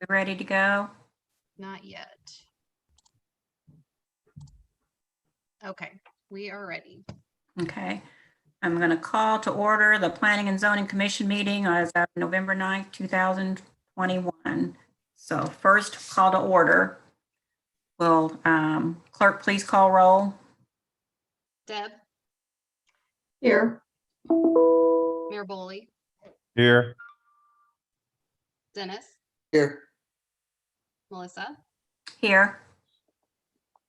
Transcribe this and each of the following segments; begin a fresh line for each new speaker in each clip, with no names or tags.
We ready to go?
Not yet. Okay, we are ready.
Okay. I'm going to call to order the Planning and Zoning Commission meeting as of November 9th, 2021. So first call to order. Will clerk please call roll?
Deb,
Here.
Mayor Boley,
Here.
Dennis,
Here.
Melissa,
Here.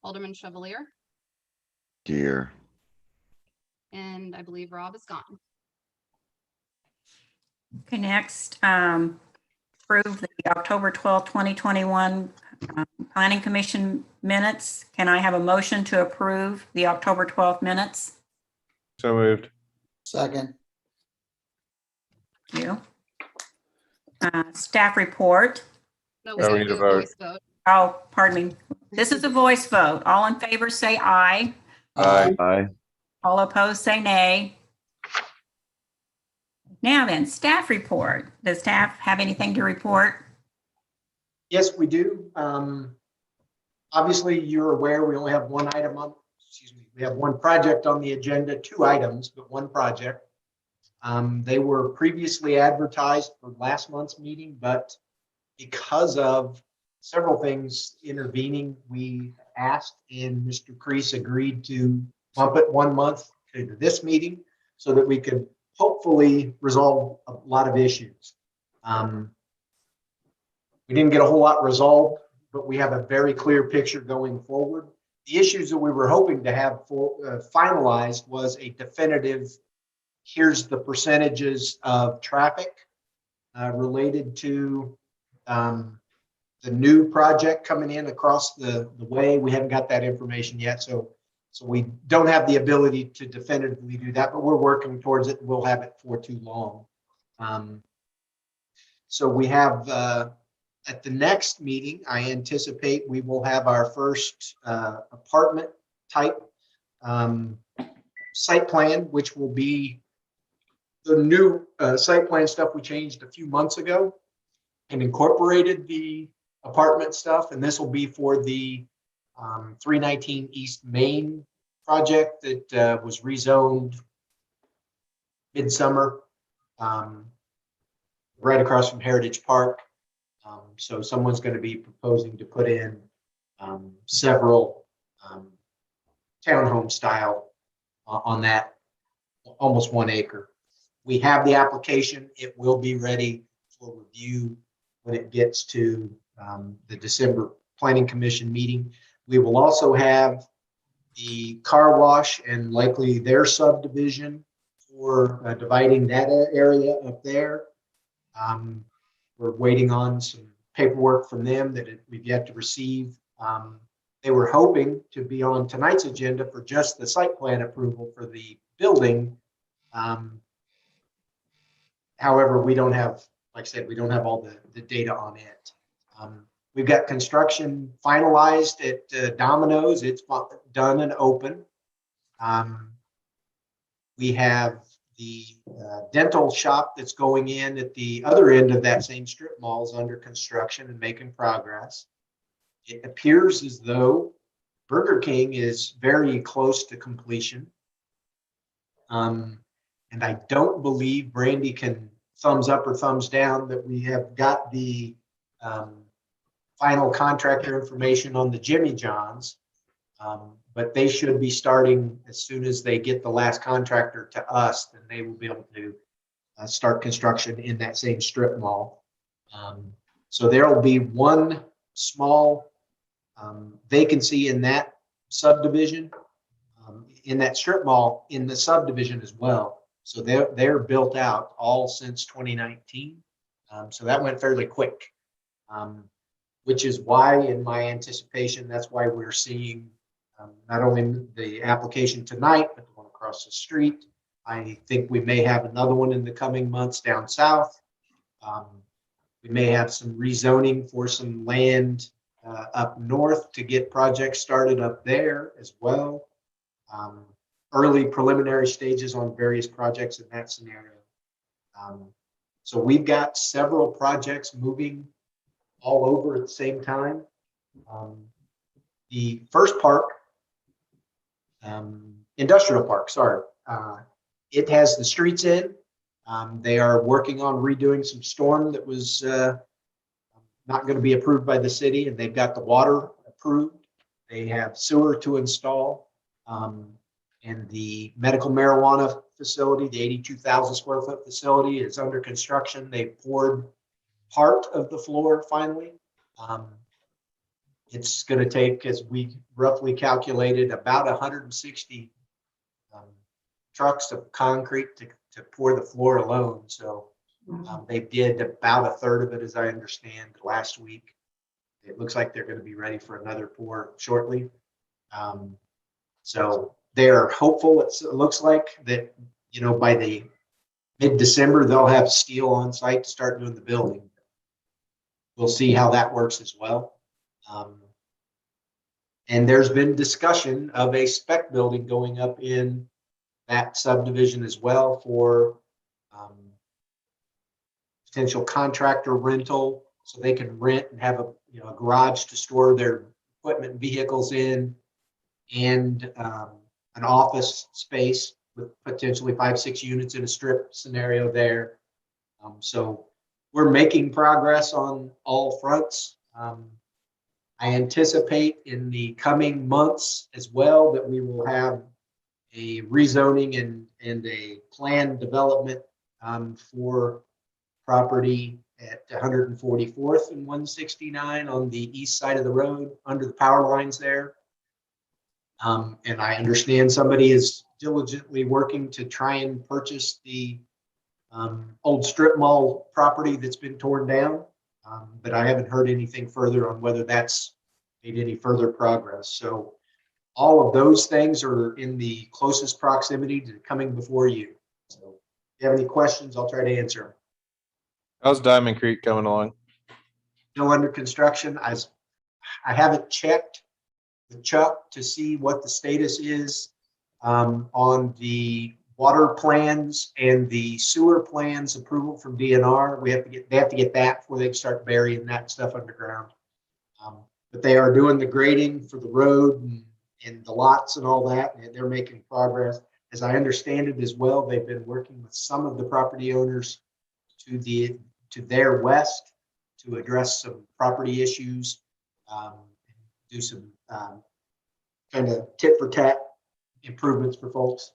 Alderman Chevalier,
Here.
and I believe Rob is gone.
Okay, next, approve the October 12th, 2021 Planning Commission minutes. Can I have a motion to approve the October 12th minutes?
So moved.
Second.
Thank you. Staff report.
No,
Yeah, we
we
need
do
a
a
vote.
voice vote.
Oh, pardon me. This is a voice vote. All in favor, say aye.
Aye.
All opposed, say nay. Now then, staff report. Does staff have anything to report?
Yes, we do. Obviously, you're aware we only have one item on, we have one project on the agenda, 2 items, but one project. They were previously advertised for last month's meeting, but because of several things intervening, we asked and Mr. Crease agreed to bump it 1 month to this meeting so that we could hopefully resolve a lot of issues. We didn't get a whole lot resolved, but we have a very clear picture going forward. The issues that we were hoping to have finalized was a definitive, here's the percentages of traffic related to the new project coming in across the way. We haven't got that information yet, so we don't have the ability to definitively do that, but we're working towards it. We'll have it for too long. So we have at the next meeting, I anticipate we will have our first apartment type site plan, which will be the new site plan stuff we changed a few months ago and incorporated the apartment stuff. And this will be for the 319 East Main project that was rezoned midsummer, right across from Heritage Park. So someone's going to be proposing to put in several townhome style on that, almost 1 acre. We have the application. It will be ready for review when it gets to the December Planning Commission meeting. We will also have the car wash and likely their subdivision for dividing that area up there. We're waiting on some paperwork from them that we've yet to receive. They were hoping to be on tonight's agenda for just the site plan approval for the building. However, we don't have, like I said, we don't have all the data on it. We've got construction finalized at Domino's. It's done and open. We have the dental shop that's going in at the other end of that same strip mall is under construction and making progress. It appears as though Burger King is very close to completion. And I don't believe Brandy can thumbs up or thumbs down that we have got the final contractor information on the Jimmy John's. But they should be starting as soon as they get the last contractor to us, then they will be able to start construction in that same strip mall. So there will be one small vacancy in that subdivision, in that strip mall, in the subdivision as well. So they're built out all since 2019. So that went fairly quick, which is why, in my anticipation, that's why we're seeing not only the application tonight, but the one across the street. I think we may have another one in the coming months down south. We may have some rezoning for some land up north to get projects started up there as well. Early preliminary stages on various projects in that scenario. So we've got several projects moving all over at the same time. The first park, industrial park, sorry, it has the streets in. They are working on redoing some storm that was not going to be approved by the city, and they've got the water approved. They have sewer to install. And the medical marijuana facility, the 82,000 square foot facility, is under construction. They poured part of the floor finally. It's going to take, as we roughly calculated, about 160 trucks of concrete to pour the floor alone. So they did about a third of it, as I understand, last week. It looks like they're going to be ready for another pour shortly. So they're hopeful. It looks like that, by the mid-December, they'll have steel on site to start doing the building. We'll see how that works as well. And there's been discussion of a spec building going up in that subdivision as well for potential contractor rental, so they can rent and have a garage to store their equipment and vehicles in, and an office space with potentially 5-6 units in a strip scenario there. So we're making progress on all fronts. I anticipate in the coming months as well that we will have a rezoning and a planned development for property at 144th and 169 on the east side of the road under the power lines there. And I understand somebody is diligently working to try and purchase the old strip mall property that's been torn down. But I haven't heard anything further on whether that's made any further progress. So all of those things are in the closest proximity to coming before you. So if you have any questions, I'll try to answer them.
How's Diamond Creek coming along?
Still under construction. I haven't checked with Chuck to see what the status is on the water plans and the sewer plans approval from DNR. They have to get that before they can start burying that stuff underground. But they are doing the grading for the road and the lots and all that, and they're making progress. As I understand it as well, they've been working with some of the property owners to their west to address some property issues, do some kind of tit for tat improvements for folks.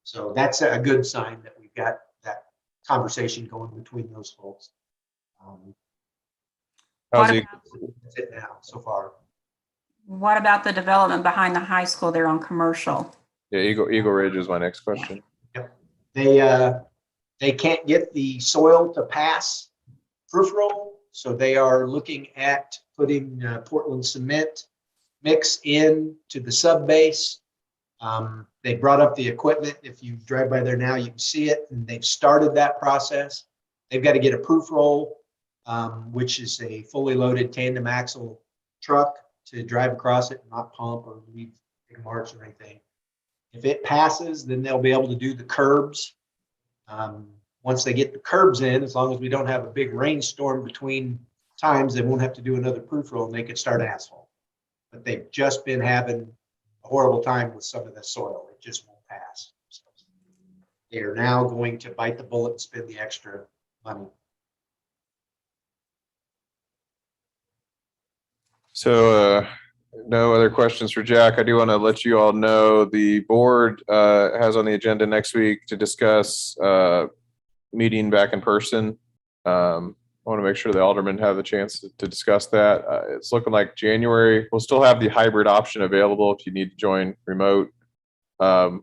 So that's a good sign that we've got that conversation going between those folks.
How's he?
That's it now so far.
What about the development behind the high school there on Commercial?
Yeah, Eagle Ridge is my next question.
They can't get the soil to pass proof roll, so they are looking at putting Portland cement mix in to the sub base. They brought up the equipment. If you drive by there now, you can see it, and they've started that process. They've got to get a proof roll, which is a fully loaded tandem axle truck to drive across it and not pump or leave big marks or anything. If it passes, then they'll be able to do the curbs. Once they get the curbs in, as long as we don't have a big rainstorm between times, they won't have to do another proof roll and they could start asphalt. But they've just been having a horrible time with some of the soil. It just won't pass. So they are now going to bite the bullet and spend the extra money.
So no other questions for Jack. I do want to let you all know the board has on the agenda next week to discuss meeting back in person. I want to make sure the aldermen have the chance to discuss that. It's looking like January. We'll still have the hybrid option available if you need to join remote. But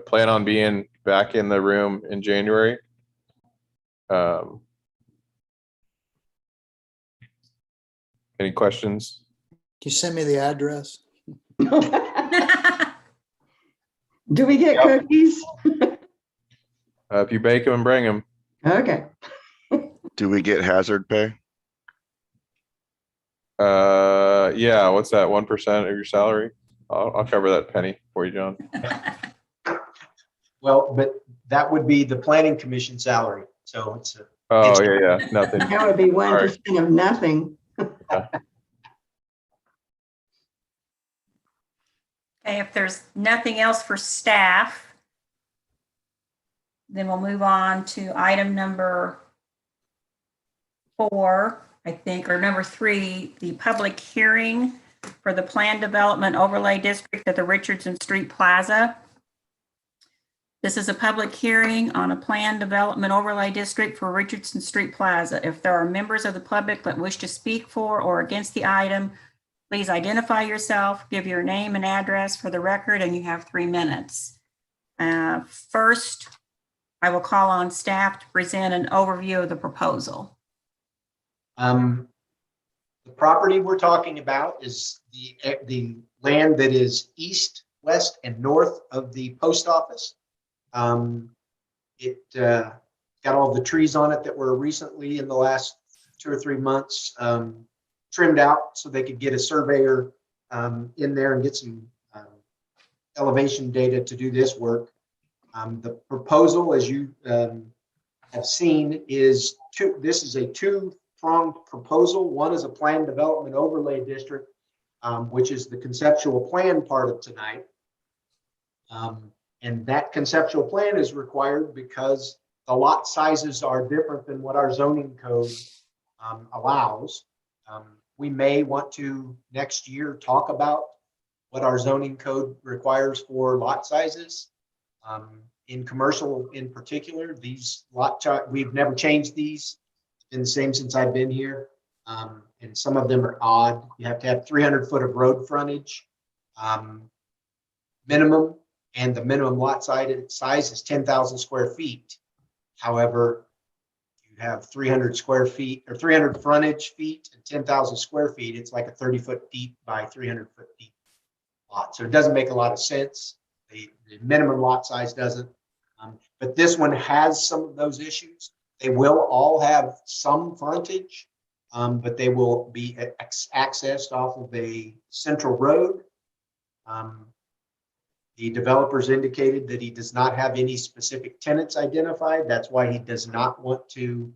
plan on being back in the room in January. Any questions?
Can you send me the address?
Do we get cookies?
If you bake them and bring them.
Okay.
Do we get hazard pay?
Yeah, what's that? 1% of your salary? I'll cover that penny for you, John.
Well, but that would be the planning commission salary. So it's
Oh, yeah, nothing.
That would be 1% of nothing.
Okay, if there's nothing else for staff, then we'll move on to item number 4, I think, or number 3, the public hearing for the Plan Development Overlay District at the Richardson Street Plaza. This is a public hearing on a Plan Development Overlay District for Richardson Street Plaza. If there are members of the public that wish to speak for or against the item, please identify yourself, give your name and address for the record, and you have 3 minutes. First, I will call on staff to present an overview of the proposal.
The property we're talking about is the land that is east, west, and north of the post office. It got all the trees on it that were recently in the last 2 or 3 months trimmed out so they could get a surveyor in there and get some elevation data to do this work. The proposal, as you have seen, is this is a two-pronged proposal. One is a Plan Development Overlay District, which is the conceptual plan part of tonight. And that conceptual plan is required because the lot sizes are different than what our zoning code allows. We may want to next year talk about what our zoning code requires for lot sizes. In commercial in particular, these we've never changed these. It's been the same since I've been here. And some of them are odd. You have to have 300 foot of road frontage minimum, and the minimum lot size is 10,000 square feet. However, you have 300 square feet or 300 frontage feet and 10,000 square feet. It's like a 30 foot deep by 300 foot deep lot. So it doesn't make a lot of sense. The minimum lot size doesn't. But this one has some of those issues. They will all have some frontage, but they will be accessed off of a central road. The developers indicated that he does not have any specific tenants identified. That's why he does not want to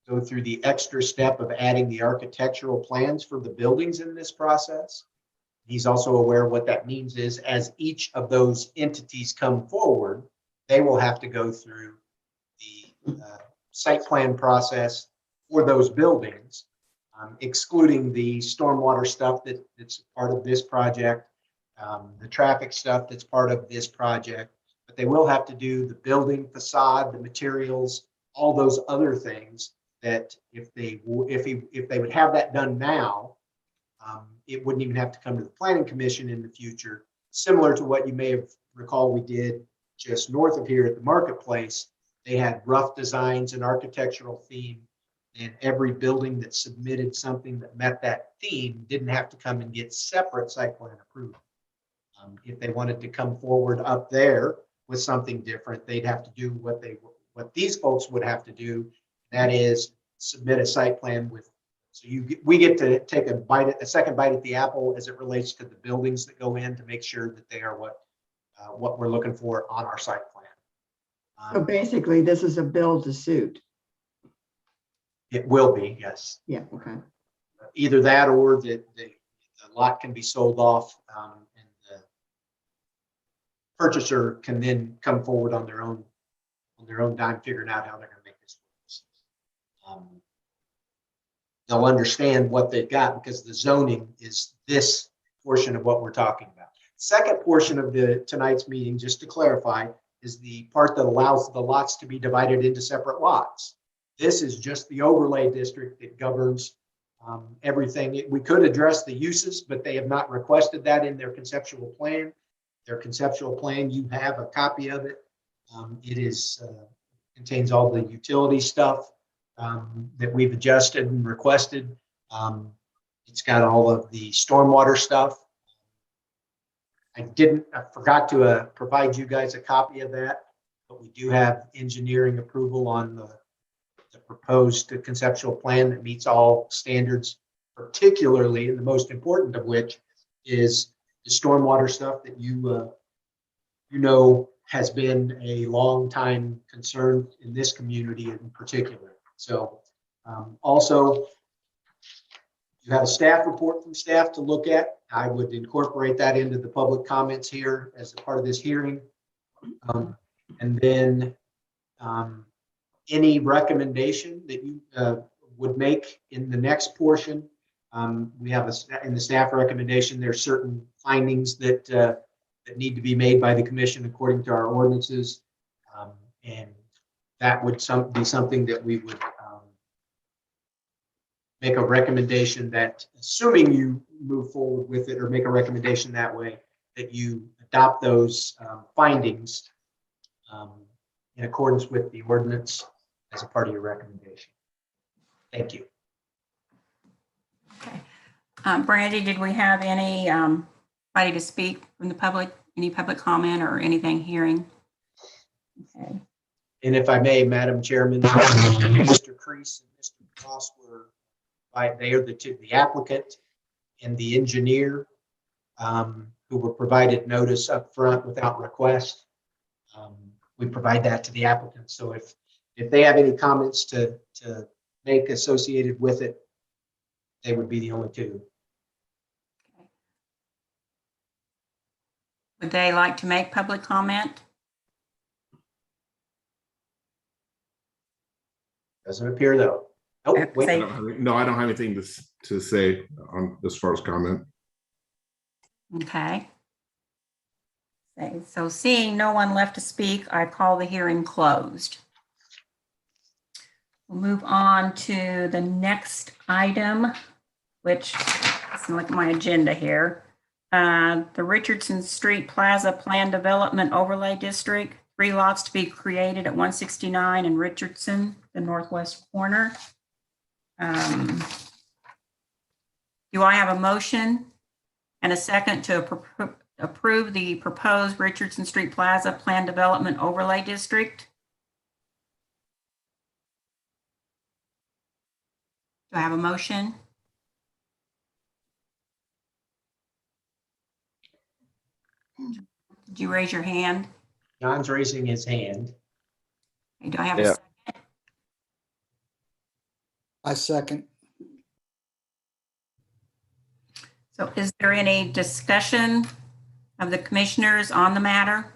go through the extra step of adding the architectural plans for the buildings in this process. He's also aware what that means is as each of those entities come forward, they will have to go through the site plan process for those buildings, excluding the stormwater stuff that's part of this project, the traffic stuff that's part of this project, but they will have to do the building facade, the materials, all those other things that if they would have that done now, it wouldn't even have to come to the planning commission in the future, similar to what you may have recalled we did just north of here at the marketplace. They had rough designs and architectural theme, and every building that submitted something that met that theme didn't have to come and get separate site plan approval. If they wanted to come forward up there with something different, they'd have to do what these folks would have to do. That is submit a site plan with. So we get to take a second bite at the apple as it relates to the buildings that go in to make sure that they are what we're looking for on our site plan.
So basically, this is a build to suit.
It will be, yes.
Yeah, okay.
Either that or the lot can be sold off and the purchaser can then come forward on their own dime, figuring out how they're going to make this work. They'll understand what they've got because the zoning is this portion of what we're talking about. Second portion of tonight's meeting, just to clarify, is the part that allows the lots to be divided into separate lots. This is just the overlay district that governs everything. We could address the uses, but they have not requested that in their conceptual plan. Their conceptual plan, you have a copy of it. It contains all the utility stuff that we've adjusted and requested. It's got all of the stormwater stuff. I forgot to provide you guys a copy of that, but we do have engineering approval on the proposed conceptual plan that meets all standards, particularly, and the most important of which is the stormwater stuff that you know has been a long time concern in this community in particular. So also, you have a staff report from staff to look at. I would incorporate that into the public comments here as a part of this hearing. And then any recommendation that you would make in the next portion. We have in the staff recommendation, there's certain findings that that need to be made by the commission according to our ordinances. And that would be something that we would make a recommendation that, assuming you move forward with it or make a recommendation that way, that you adopt those findings in accordance with the ordinance as a part of your recommendation. Thank you.
Okay. Brandy, did we have anybody to speak from the public, any public comment or anything hearing? Okay.
And if I may, Madam Chairman, Mr. Crease and Mr. Ross were, they are the applicant and the engineer who were provided notice up front without request. We provide that to the applicant. So if they have any comments to make associated with it, they would be the only two.
Would they like to make public comment?
Doesn't appear though. Oh, wait.
Say-
No, I don't have anything to say on as far as comment.
Okay. So seeing no one left to speak, I call the hearing closed. We'll move on to the next item, which, let's look at my agenda here. The Richardson Street Plaza Plan Development Overlay District, 3 lots to be created at 169 and Richardson, the northwest corner. Do I have a motion and a second to approve the proposed Richardson Street Plaza Plan Development Overlay District? Do I have a motion? Did you raise your hand?
John's raising his hand.
Okay, do I have a
Yeah.
second?
I second.
So is there any discussion of the commissioners on the matter?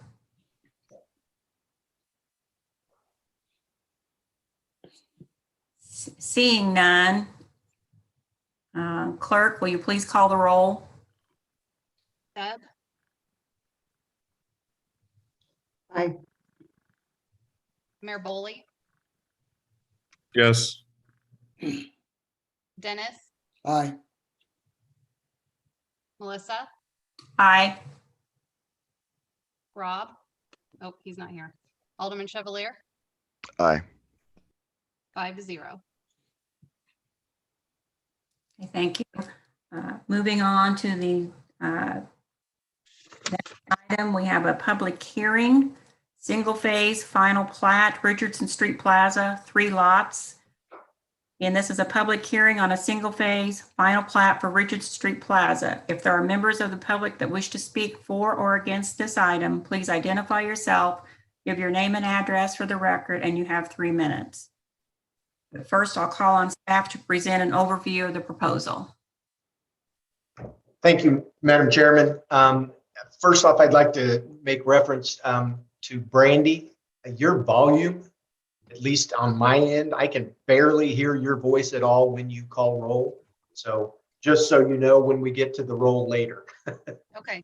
Seeing none, clerk, will you please call the roll?
Deb,
Aye.
Mayor Boley,
Yes.
Dennis,
Aye.
Melissa,
Aye.
Rob. Oh, he's not here. Alderman Chevalier,
Aye.
5-0.
Okay, thank you. Moving on to the next item, we have a public hearing, single phase final plat, Richardson Street Plaza, 3 lots. And this is a public hearing on a single phase final plat for Richardson Street Plaza. If there are members of the public that wish to speak for or against this item, please identify yourself, give your name and address for the record, and you have 3 minutes. But first, I'll call on staff to present an overview of the proposal.
Thank you, Madam Chairman. First off, I'd like to make reference to Brandy. Your volume, at least on my end, I can barely hear your voice at all when you call roll. So just so you know, when we get to the roll later.
Okay,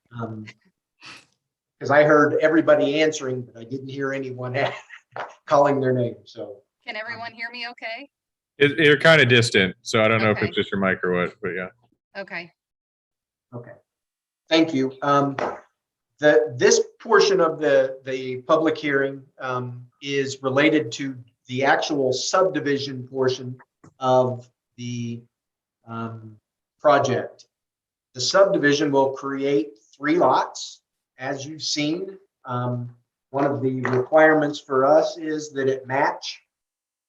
Because I heard everybody answering, but I didn't hear anyone calling their name. So
can everyone hear me okay?
You're kind of distant, so I don't know if
Okay.
it's just your mic or what, but yeah.
Okay,
okay, thank you. This portion of the public hearing is related to the actual subdivision portion of the project. The subdivision will create 3 lots, as you've seen. One of the requirements for us is that it match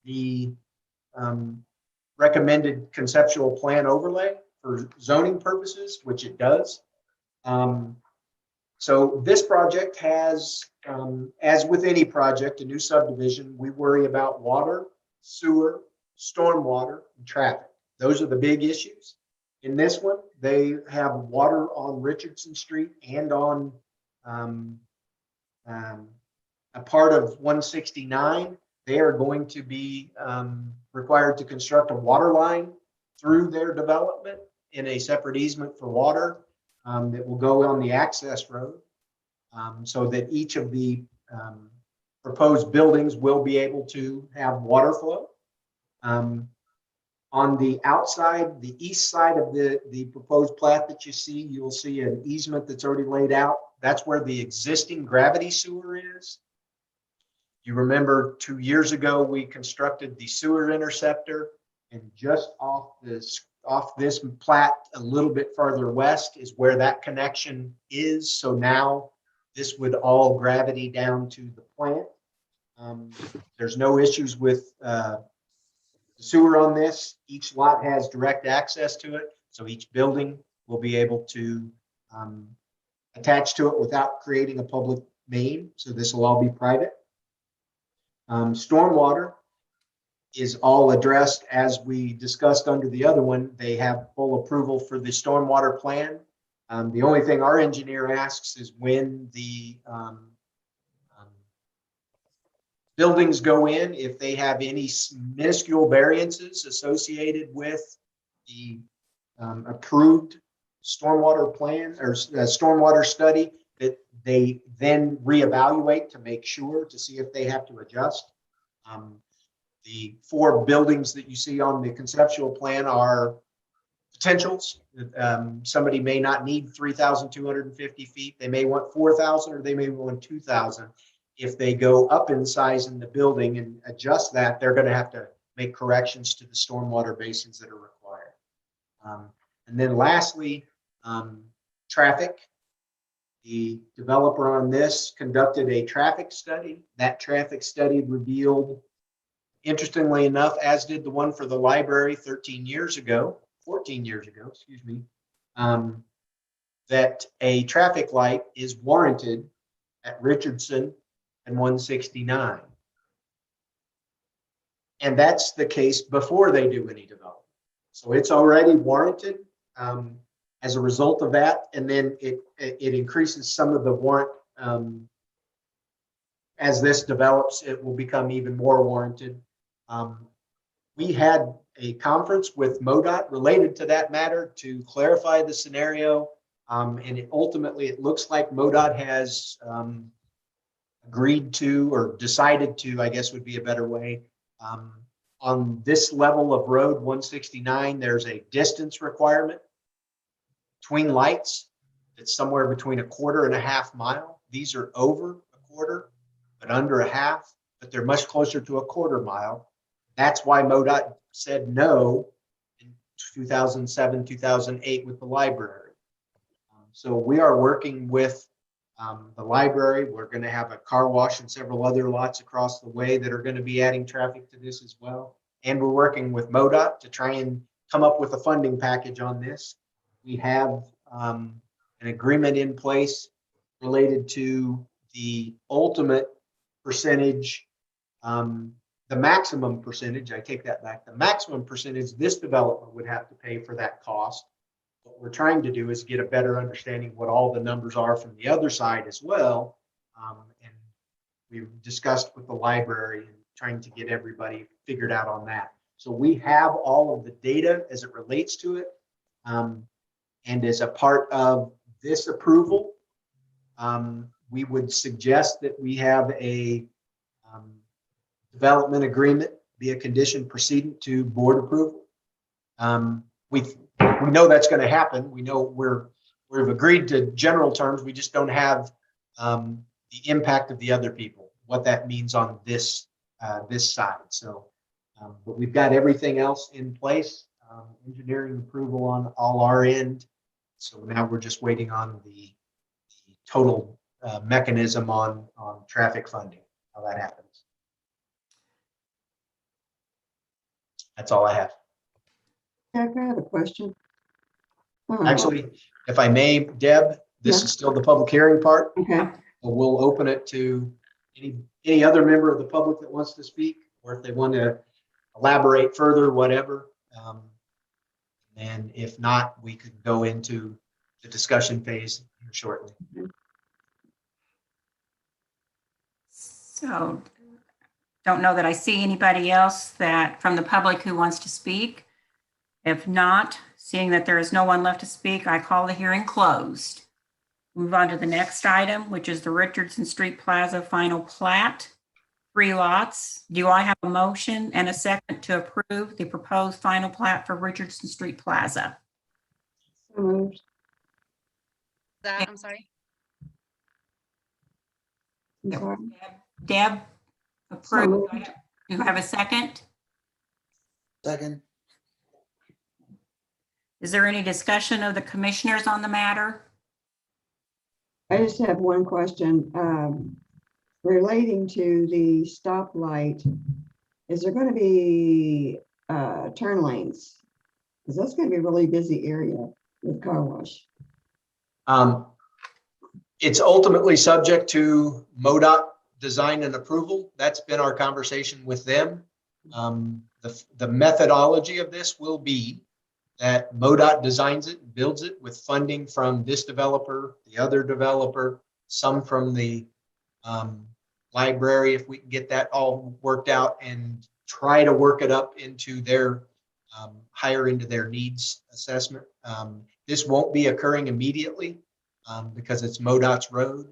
the recommended conceptual plan overlay for zoning purposes, which it does. So this project has, as with any project, a new subdivision, we worry about water, sewer, stormwater, and traffic. Those are the big issues. In this one, they have water on Richardson Street and on a part of 169. They are going to be required to construct a water line through their development in a separate easement for water that will go on the access road, so that each of the proposed buildings will be able to have water flow. On the outside, the east side of the proposed plat that you see, you'll see an easement that's already laid out. That's where the existing gravity sewer is. You remember 2 years ago, we constructed the sewer interceptor, and just off this plat, a little bit farther west is where that connection is. So now this would all gravity down to the plant. There's no issues with the sewer on this. Each lot has direct access to it, so each building will be able to attach to it without creating a public main. So this will all be private. Stormwater is all addressed as we discussed under the other one. They have full approval for the stormwater plan. The only thing our engineer asks is when the buildings go in, if they have any minuscule variances associated with the approved stormwater plan or stormwater study, that they then reevaluate to make sure to see if they have to adjust. The 4 buildings that you see on the conceptual plan are potentials. Somebody may not need 3,250 feet. They may want 4,000, or they may want 2,000. If they go up in size in the building and adjust that, they're going to have to make corrections to the stormwater basins that are required. And then lastly, traffic. The developer on this conducted a traffic study. That traffic study revealed, interestingly enough, as did the one for the library 14 years ago, excuse me, that a traffic light is warranted at Richardson and 169. And that's the case before they do any development. So it's already warranted as a result of that. And then it increases some of the warrant. As this develops, it will become even more warranted. We had a conference with MoDOT related to that matter to clarify the scenario. And ultimately, it looks like MoDOT has agreed to, or decided to, I guess would be a better way. On this level of road 169, there's a distance requirement between lights. It's somewhere between 1/4 and 1/2 mile. These are over 1/4, but under 1/2, but they're much closer to 1/4 mile. That's why MoDOT said no in 2007, 2008 with the library. So we are working with the library. We're going to have a car wash and several other lots across the way that are going to be adding traffic to this as well. And we're working with MoDOT to try and come up with a funding package on this. We have an agreement in place related to the ultimate percentage, the maximum percentage, I take that back, the maximum percentage this development would have to pay for that cost. What we're trying to do is get a better understanding of what all the numbers are from the other side as well. And we've discussed with the library and trying to get everybody figured out on that. So we have all of the data as it relates to it. And as a part of this approval, we would suggest that we have a development agreement be a condition precedent to board approval. We know that's going to happen. We know we've agreed to general terms. We just don't have the impact of the other people, what that means on this side. So, but we've got everything else in place, engineering approval on all our end. So now we're just waiting on the total mechanism on traffic funding, how that happens. That's all I have.
Jack, I have a question.
Actually, if I may, Deb, this is still the public hearing part.
Okay,
We'll open it to any other member of the public that wants to speak, or if they want to elaborate further, whatever. And if not, we could go into the discussion phase here shortly.
So don't know that I see anybody else that from the public who wants to speak. If not, seeing that there is no one left to speak, I call the hearing closed. Move on to the next item, which is the Richardson Street Plaza final plat, 3 lots. Do I have a motion and a second to approve the proposed final plat for Richardson Street Plaza?
So moved.
That, I'm sorry.
I'm sorry.
Deb,
So
approved.
moved.
Do you have a second?
Second.
Is there any discussion of the commissioners on the matter?
I just have one question, relating to the stoplight. Is there going to be, turn lanes? Because that's going to be a really busy area with car wash.
It's ultimately subject to MoDOT design and approval. That's been our conversation with them. The methodology of this will be that MoDOT designs it, builds it with funding from this developer, the other developer, some from the library, if we can get that all worked out, and try to work it up into their higher into their needs assessment. This won't be occurring immediately because it's MoDOT's road.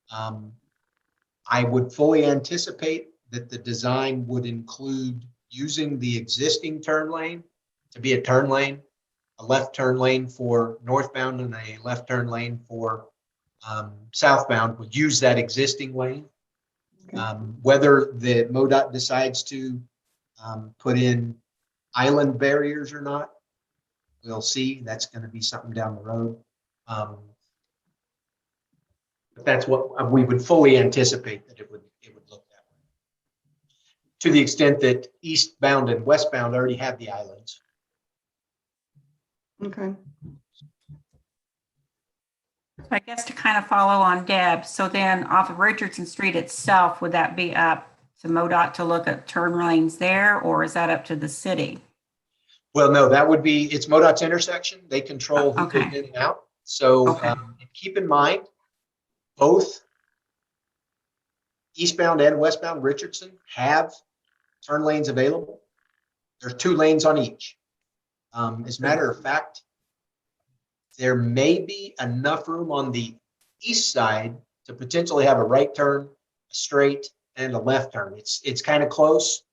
I would fully anticipate that the design would include using the existing turn lane to be a turn lane, a left turn lane for northbound and a left turn lane for southbound. Would use that existing lane. Whether the MoDOT decides to put in island barriers or not, we'll see. That's going to be something down the road. But that's what we would fully anticipate that it would look that way. To the extent that eastbound and westbound already have the islands.
Okay.
I guess to kind of follow on Deb, so then off of Richardson Street itself, would that be up to MoDOT to look at turn lanes there, or is that up to the city?
Well, no, that would be, it's MoDOT's intersection. They control who
Okay.
goes in and out. So
Okay.
keep in mind, both eastbound and westbound Richardson have turn lanes available. There's 2 lanes on each. As a matter of fact, there may be enough room on the east side to potentially have a right turn, a straight, and a left turn. It's kind of close,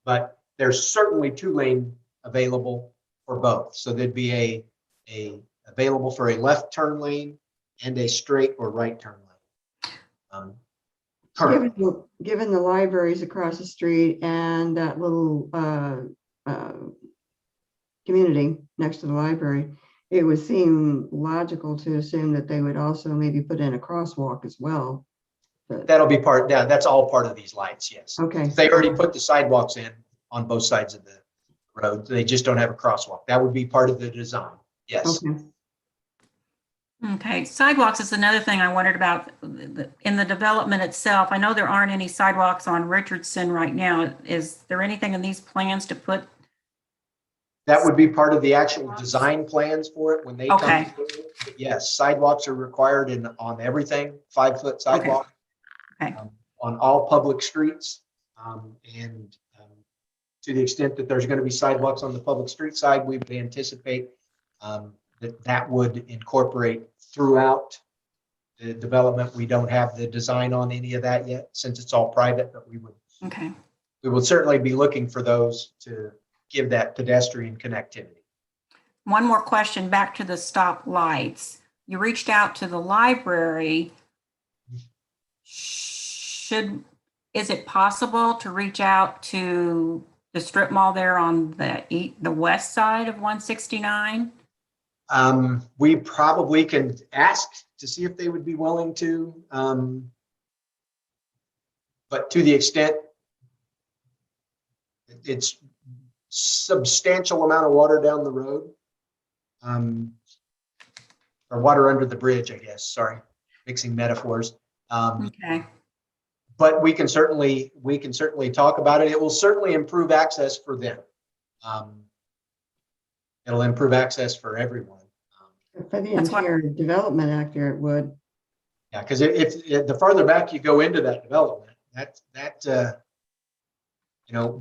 but there's certainly 2 lane available for both. So there'd be a available for a left turn lane and a straight or right turn lane.
Given the libraries across the street and that little community next to the library, it would seem logical to assume that they would also maybe put in a crosswalk as well. But,
That'll be part, yeah, that's all part of these lights, yes.
okay.
They already put the sidewalks in on both sides of the road. They just don't have a crosswalk. That would be part of the design, yes.
Okay.
Okay, sidewalks is another thing I wondered about in the development itself. I know there aren't any sidewalks on Richardson right now. Is there anything in these plans to put?
That would be part of the actual design plans for it when they come.
Okay.
through. But yes, sidewalks are required on everything, 5-foot sidewalk.
Okay.
On all public streets. And to the extent that there's going to be sidewalks on the public street side, we would anticipate that would incorporate throughout the development. We don't have the design on any of that yet, since it's all private, but we would certainly be looking for those to give that pedestrian connectivity.
One more question back to the stop lights. You reached out to the library. Is it possible to reach out to the strip mall there on the west side of 169?
We probably can ask to see if they would be willing to, but to the extent it's substantial amount of water down the road, or water under the bridge, I guess. Sorry, mixing metaphors.
Okay.
But we can certainly talk about it. It will certainly improve access for them. It'll improve access for everyone.
For the
That's what-
entire development actor, it would.
Yeah, because if the farther back you go into that development,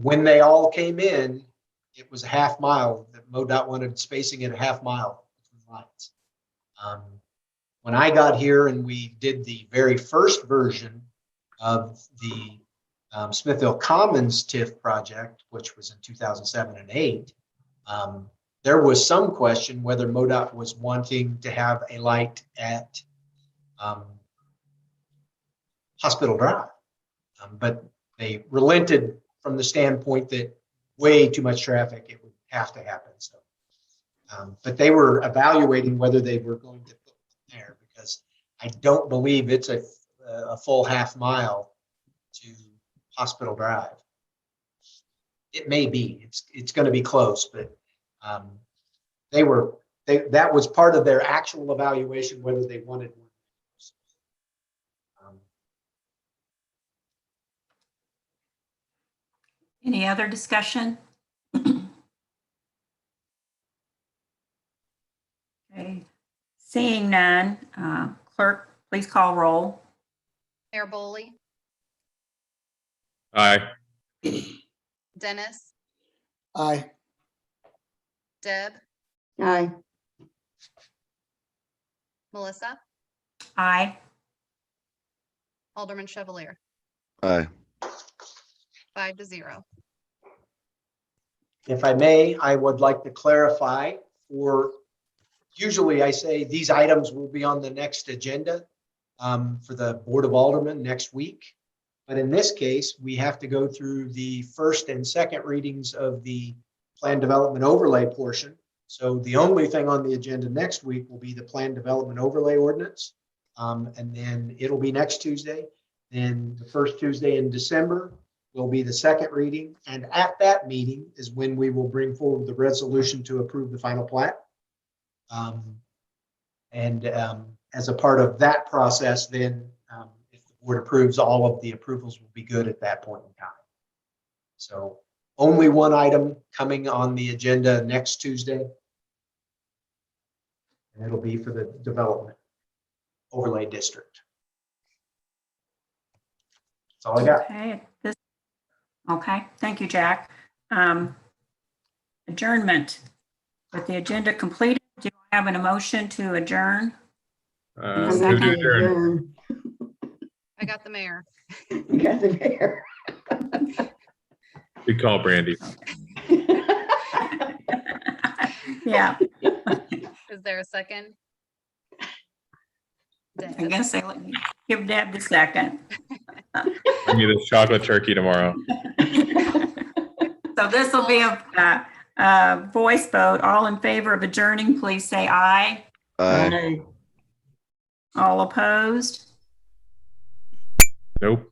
when they all came in, it was a half mile that MoDOT wanted spacing at a half mile between lines. When I got here and we did the very first version of the Smithville Commons TIF project, which was in 2007 and 8, there was some question whether MoDOT was wanting to have a light at Hospital Drive. But they relented from the standpoint that way too much traffic, it would have to happen. So, but they were evaluating whether they were going to put it there, because I don't believe it's a full half mile to Hospital Drive. It may be, it's going to be close, but that was part of their actual evaluation, whether they wanted one.
Any other discussion? Okay, seeing none, clerk, please call roll.
Mayor Boley,
Aye.
Dennis,
Aye.
Deb,
Aye.
Melissa,
Aye.
Alderman Chevalier,
Aye.
5-0.
If I may, I would like to clarify, usually I say these items will be on the next agenda for the Board of Aldermen next week. But in this case, we have to go through the first and second readings of the plan development overlay portion. So the only thing on the agenda next week will be the plan development overlay ordinance. And then it'll be next Tuesday. Then the first Tuesday in December will be the second reading. And at that meeting is when we will bring forward the resolution to approve the final plat. As a part of that process, then if the board approves, all of the approvals will be good at that point in time. So only one item coming on the agenda next Tuesday. And it'll be for the development overlay district. That's all I got.
Okay, thank you, Jack. Adjournment. With the agenda completed, do I have an emotion to adjourn?
I'm
Second.
not gonna adjourn.
I got the mayor.
You got the mayor.
Good call, Brandy.
Yeah,
Is there a second?
I
Dennis,
guess they let me give Deb the second.
Bring me this chocolate turkey tomorrow.
So this will be a voice vote. All in favor of adjourning, please say aye.
Aye.
All opposed?
Nope.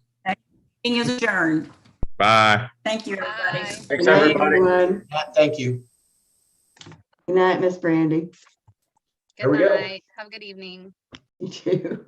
Meeting is adjourned.
Bye.
Thank you, everybody.
Bye.
Thanks,
Good night,
everybody.
everyone.
Thank you.
Good night, Miss Brandy.
There
good
we go.
night. Have a good evening.
You too.